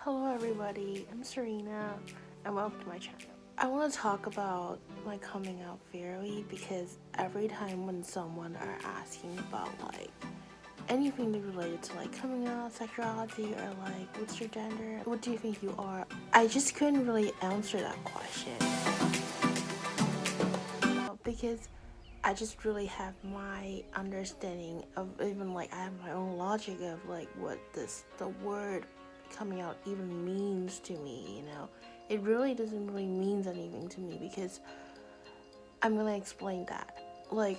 Hello everybody, I'm Serena and welcome to my channel. I want to talk about my coming out theory because every time when someone are asking about anything related to coming out, sexuality, or what's your gender, what do you think you are, I just couldn't really answer that question because I just really have my understanding of even I have my own logic of what the word coming out even means to me. It really doesn't really mean anything to me because I'm gonna explain that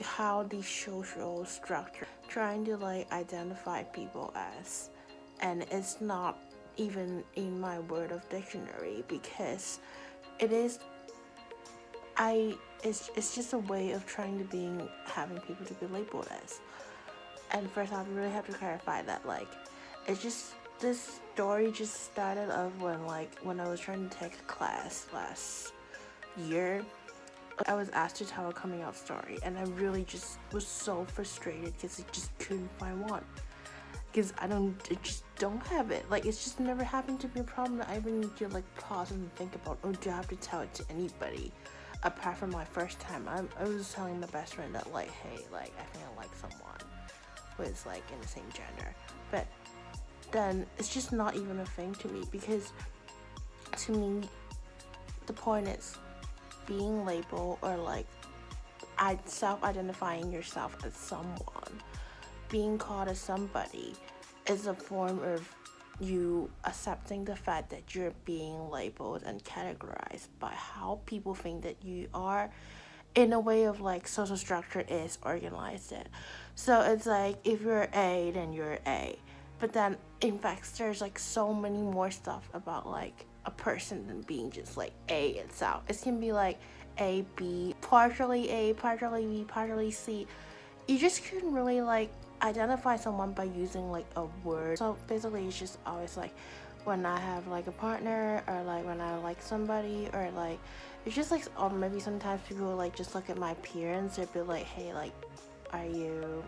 how the social structure trying to identify people as, and it's not even in my word of dictionary because it is it's just a way of trying to having people to be labeled as. And first I really have to clarify that it's just this story just started off when I was trying to take a class last year. I was asked to tell a coming out story and I really just was so frustrated because I just couldn't find one because I just don't have it. It's just never happened to be a problem that I even need to pause and think about, oh, do I have to tell it to anybody apart from my first time. I was telling my best friend that hey, I think I like someone who is in the same gender, but then it's just not even a thing to me because to me the point is being labeled or self-identifying yourself as someone, being called as somebody is a form of you accepting the fact that you're being labeled and categorized by how people think that you are in a way of social structure is organized it. So it's if you're A, then you're A. But then in fact there's so many more stuff about a person than being just A itself. It can be A, B, partially A, partially B, partially C. You just couldn't really identify someone by using a word. So basically it's just always when I have a partner or when I like somebody or it's just or maybe sometimes people will just look at my appearance. They'd be hey, are you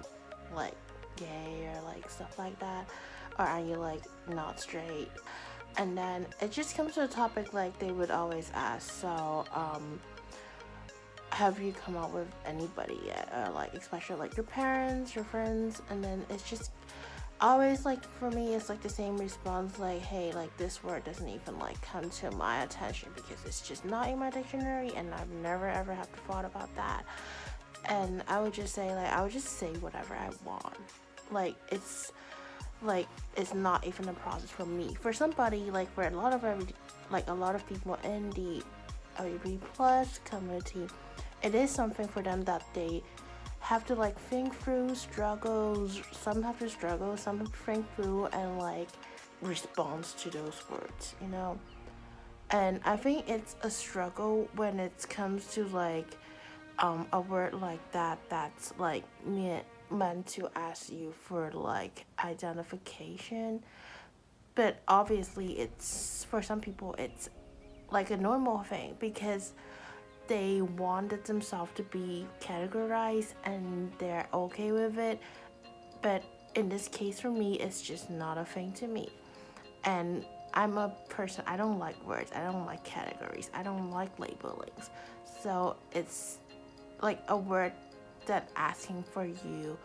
gay or stuff like that, or are you not straight? And then it just comes to a topic they would always ask, so have you come out with anybody yet, or especially your parents, your friends? And then it's just always for me it's the same response, hey, this word doesn't even come to my attention because it's just not in my dictionary and I've never ever have to thought about that. And I would just say I would just say whatever I want. It's not even a process for me. For somebody for a lot of people in the LGBT plus community, it is something for them that they have to think through, struggles. Some have to struggle, some have to think through and respond to those words, And I think it's a struggle when it comes to a word like that that's meant to ask you for identification. But obviously it's for some people it's a normal thing because they wanted themselves to be categorized and they're okay with it. But in this case for me it's just not a thing to me. And I'm a person, I don't like words, I don't like categories, I don't like labelings. So it's a word that asking for you,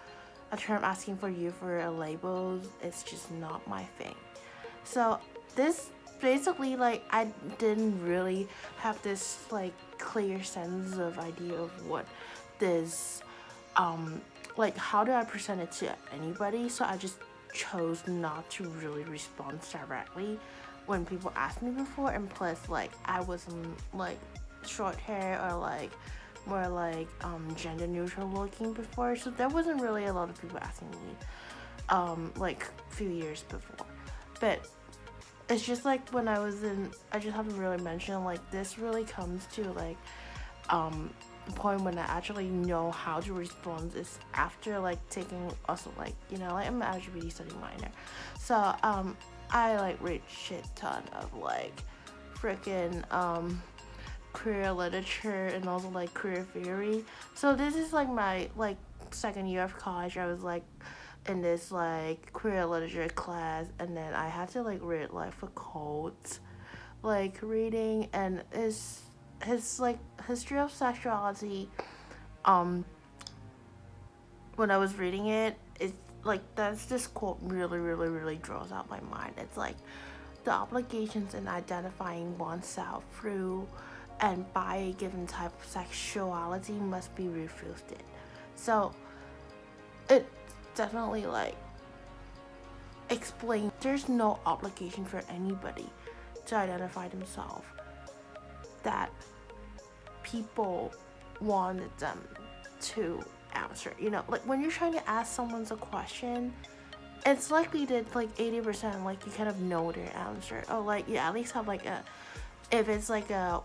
a term asking for you for a label, it's just not my thing. So this basically I didn't really have this clear sense of idea of what this how do I present it to anybody. So I just chose not to really respond directly when people asked me before. And plus I wasn't short hair or more gender neutral looking before, so there wasn't really a lot of people asking me few years before. But it's just when I was I just have to really mention this really comes to the point when I actually know how to respond is after taking also I'm an LGBT study minor, so I read shit ton of freaking queer literature and also queer theory. So this is my second year of college. I was in this like queer literature class, and then I had to like read like for quotes, like reading, and his like history of sexuality. Um, when I was reading it, it's like that's this quote really, really, really draws out my mind. It's like the obligations in identifying oneself through and by a given type of sexuality must be refused. So it definitely like explains there's no obligation for anybody to identify themselves that people wanted them to answer. You know, like when you're trying to ask someone a question, it's likely that like 80% like you kind of know their answer, or like you at least have like a, if it's like a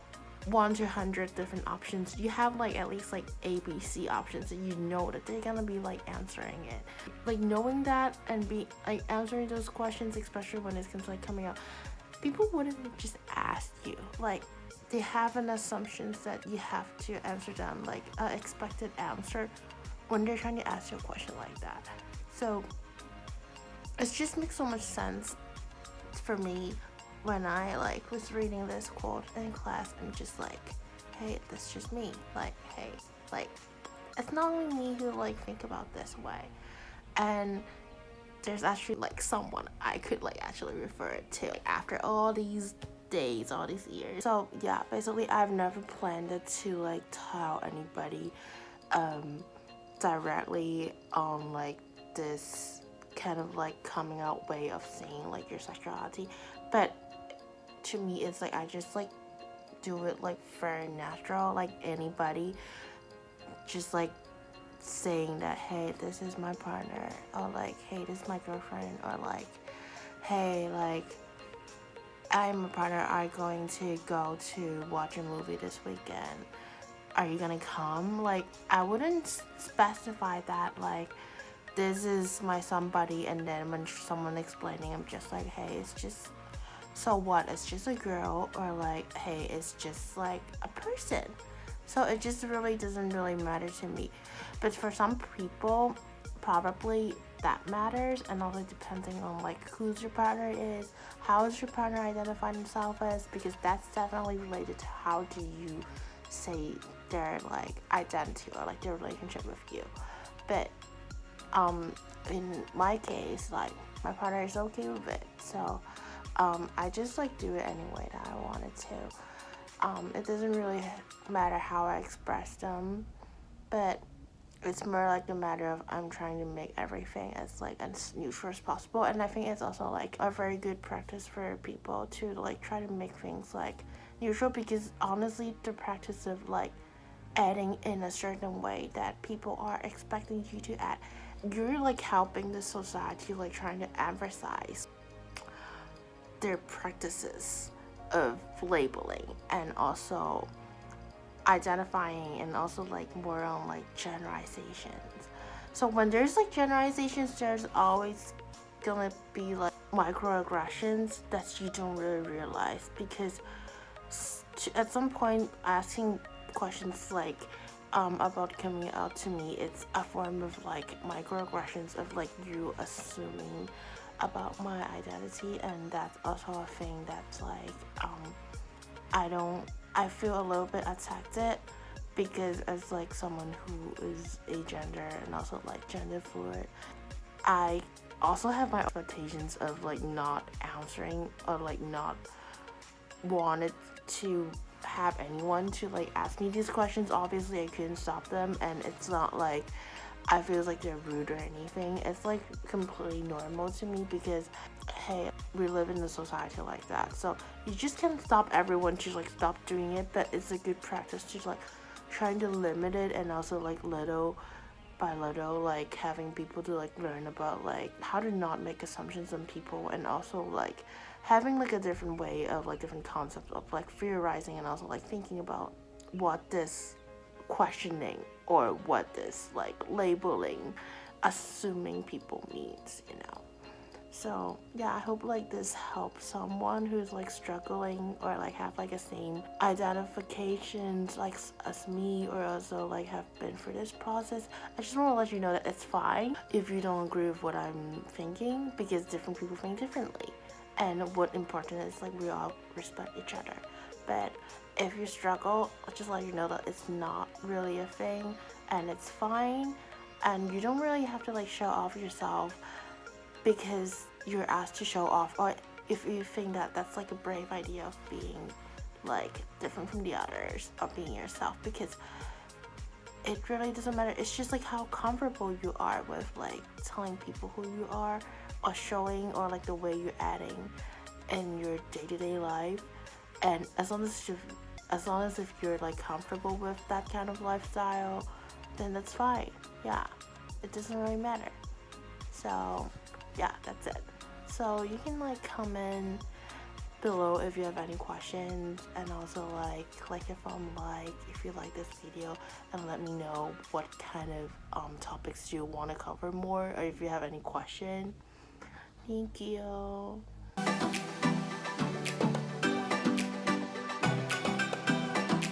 1 to 100 different options, you have like at least like ABC options that you know that they're gonna be like answering it. Like knowing that and be like answering those questions, especially when it's like coming out, people wouldn't just ask you. Like they have an assumptions that you have to answer them like an expected answer when they're trying to ask you a question like that. So it just makes so much sense for me when I like was reading this quote in class and just like, hey, that's just me. Like, hey, like it's not only me who like think about this way. And there's actually like someone I could like actually refer it to like, after all these days, all these years. So yeah, basically I've never planned to like tell anybody directly on like this kind of like coming out way of seeing like your sexuality, but to me it's like I just like do it like very natural, like anybody just like saying that, hey, this is my partner, or like, hey, this is my girlfriend, or like, hey, like I'm a partner, are going to go to watch a movie this weekend, are you gonna come? Like I wouldn't specify that like this is my somebody, and then when someone explaining, I'm just like, hey, it's just, so what, it's just a girl, or like, hey, it's just like a person. So it just really doesn't really matter to me. But for some people, probably that matters, and also depending on like who's your partner is, how is your partner identify themselves as, because that's definitely related to how do you say their like identity or like their relationship with you. But in my case, like my partner is okay with it, so I just like do it any way that I wanted to. It doesn't really matter how I express them, but it's more like a matter of I'm trying to make everything as like as neutral as possible. And I think it's also like a very good practice for people to like try to make things like neutral, because honestly the practice of like adding in a certain way that people are expecting you to add, you're like helping the society like trying to emphasize their practices of labeling and also identifying, and also like more on like generalizations. So when there's like generalizations, there's always gonna be like microaggressions that you don't really realize, because at some point asking questions like about coming out to me, it's a form of like microaggressions of like you assuming about my identity, and that's also a thing that's like I feel a little bit attacked it, because as like someone who is agender and also like gender fluid, I also have my expectations of like not answering or like not wanted to have anyone to like ask me these questions. Obviously I couldn't stop them, and it's not like I feel like they're rude or anything. It's like completely normal to me, because hey, we live in a society like that, so you just can't stop everyone to like stop doing it. But it's a good practice to like trying to limit it, and also like little by little like having people to like learn about like how to not make assumptions on people, and also like having like a different way of like different concepts of like theorizing, and also like thinking about what this questioning or what this like labeling assuming people means, you know. So yeah, I hope like this helps someone who's like struggling or like have like a same identifications like as me, or also like have been through this process. I just want to let you know that it's fine if you don't agree with what I'm thinking, because different people think differently. And what important is like we all respect each other. But if you struggle, I'll just let you know that it's not really a thing and it's fine, and you don't really have to like show off yourself because you're asked to show off, or if you think that that's like a brave idea of being like different from the others or being yourself, because it really doesn't matter. It's just like how comfortable you are with like telling people who you are, or showing, or like the way you're adding in your day-to-day life. And as long as if you're like comfortable with that kind of lifestyle, then that's fine. Yeah, it doesn't really matter. So yeah, that's it. So you can like comment below if you have any questions, and also like if you like this video, and let me know what kind of topics you want to cover more, or if you have any question. Thank you.